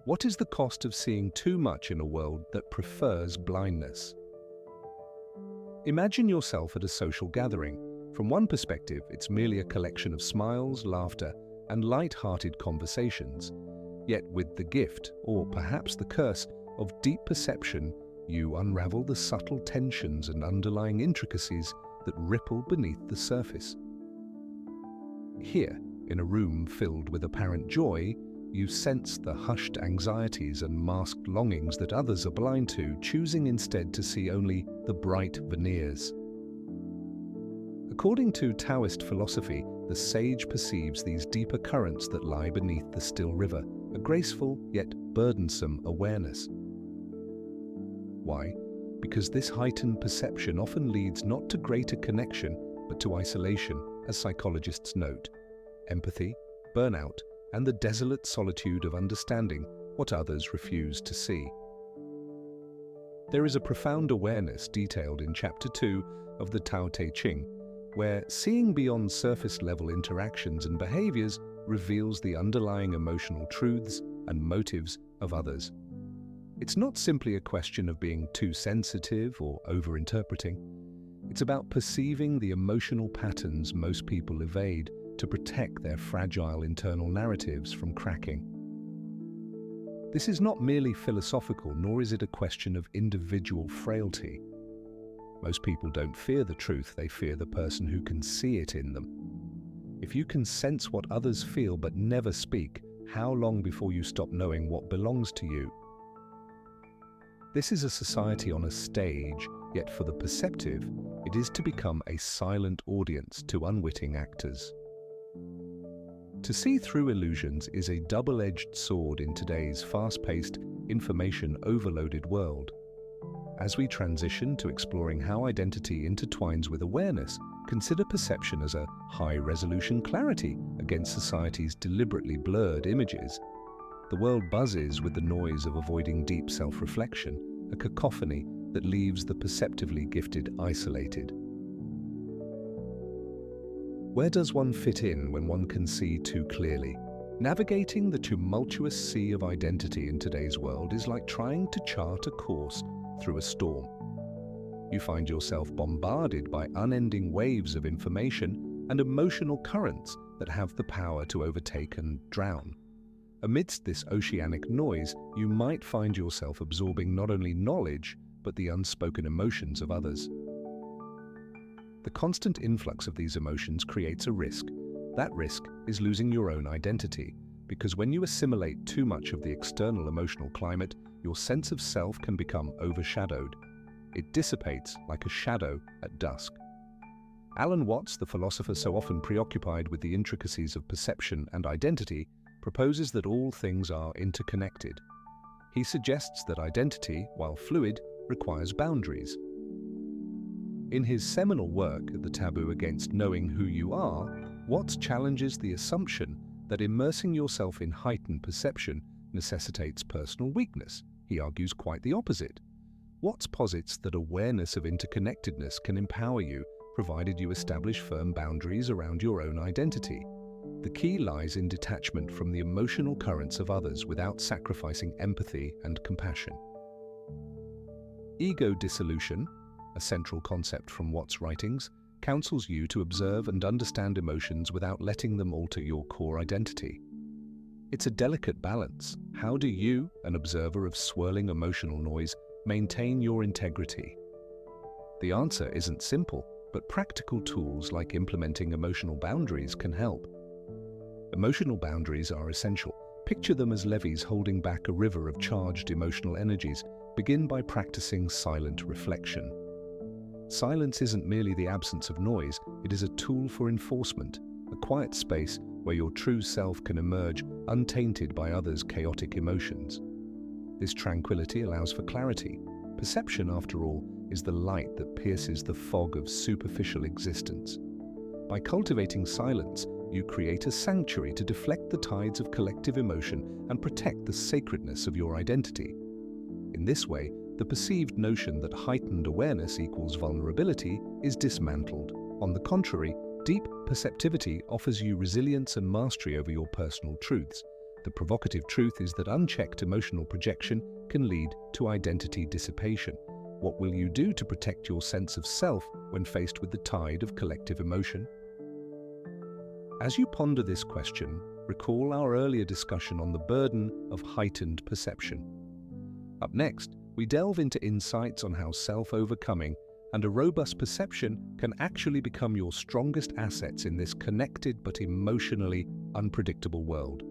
What is the cost of seeing too much in a world that prefers blindness? Imagine yourself at a social gathering. From one perspective, it's merely a collection of smiles, laughter, and light-hearted conversations. Yet with the gift, or perhaps the curse, of deep perception, you unravel the subtle tensions and underlying intricacies that ripple beneath the surface. Here, in a room filled with apparent joy, you sense the hushed anxieties and masked longings that others are blind to, choosing instead to see only the bright veneers. According to Taoist philosophy, the sage perceives these deeper currents that lie beneath the still river, a graceful yet burdensome awareness. Why? Because this heightened perception often leads not to greater connection, but to isolation, as psychologists note. Empathy, burnout, and the desolate solitude of understanding what others refuse to see. There is a profound awareness detailed in Chapter 2 of the Tao Te Ching, where seeing beyond surface-level interactions and behaviors reveals the underlying emotional truths and motives of others. It's not simply a question of being too sensitive or over-interpreting. It's about perceiving the emotional patterns most people evade to protect their fragile internal narratives from cracking. This is not merely philosophical, nor is it a question of individual frailty. Most people don't fear the truth, they fear the person who can see it in them. If you can sense what others feel but never speak, how long before you stop knowing what belongs to you? This is a society on a stage, yet for the perceptive, it is to become a silent audience to unwitting actors. To see through illusions is a double-edged sword in today's fast-paced, information-overloaded world. As we transition to exploring how identity intertwines with awareness, consider perception as a high-resolution clarity against society's deliberately blurred images. The world buzzes with the noise of avoiding deep self-reflection, a cacophony that leaves the perceptively gifted isolated. Where does one fit in when one can see too clearly? Navigating the tumultuous sea of identity in today's world is like trying to chart a course through a storm. You find yourself bombarded by unending waves of information and emotional currents that have the power to overtake and drown. Amidst this oceanic noise, you might find yourself absorbing not only knowledge, but the unspoken emotions of others. The constant influx of these emotions creates a risk. That risk is losing your own identity, because when you assimilate too much of the external emotional climate, your sense of self can become overshadowed. It dissipates like a shadow at dusk. Alan Watts, the philosopher so often preoccupied with the intricacies of perception and identity, proposes that all things are interconnected. He suggests that identity, while fluid, requires boundaries. In his seminal work, The Taboo Against Knowing Who You Are, Watts challenges the assumption that immersing yourself in heightened perception necessitates personal weakness. He argues quite the opposite. Watts posits that awareness of interconnectedness can empower you, provided you establish firm boundaries around your own identity. The key lies in detachment from the emotional currents of others without sacrificing empathy and compassion. Ego dissolution, a central concept from Watts' writings, counsels you to observe and understand emotions without letting them alter your core identity. It's a delicate balance. How do you, an observer of swirling emotional noise, maintain your integrity? The answer isn't simple, but practical tools like implementing emotional boundaries can help. Emotional boundaries are essential. Picture them as levees holding back a river of charged emotional energies. Begin by practicing silent reflection. Silence isn't merely the absence of noise, it is a tool for enforcement, a quiet space where your true self can emerge untainted by others' chaotic emotions. This tranquility allows for clarity. Perception, after all, is the light that pierces the fog of superficial existence. By cultivating silence, you create a sanctuary to deflect the tides of collective emotion and protect the sacredness of your identity. In this way, the perceived notion that heightened awareness equals vulnerability is dismantled. On the contrary, deep perceptivity offers you resilience and mastery over your personal truths. The provocative truth is that unchecked emotional projection can lead to identity dissipation. What will you do to protect your sense of self when faced with the tide of collective emotion? As you ponder this question, recall our earlier discussion on the burden of heightened perception. Up next, we delve into insights on how self-overcoming and a robust perception can actually become your strongest assets in this connected but emotionally unpredictable world.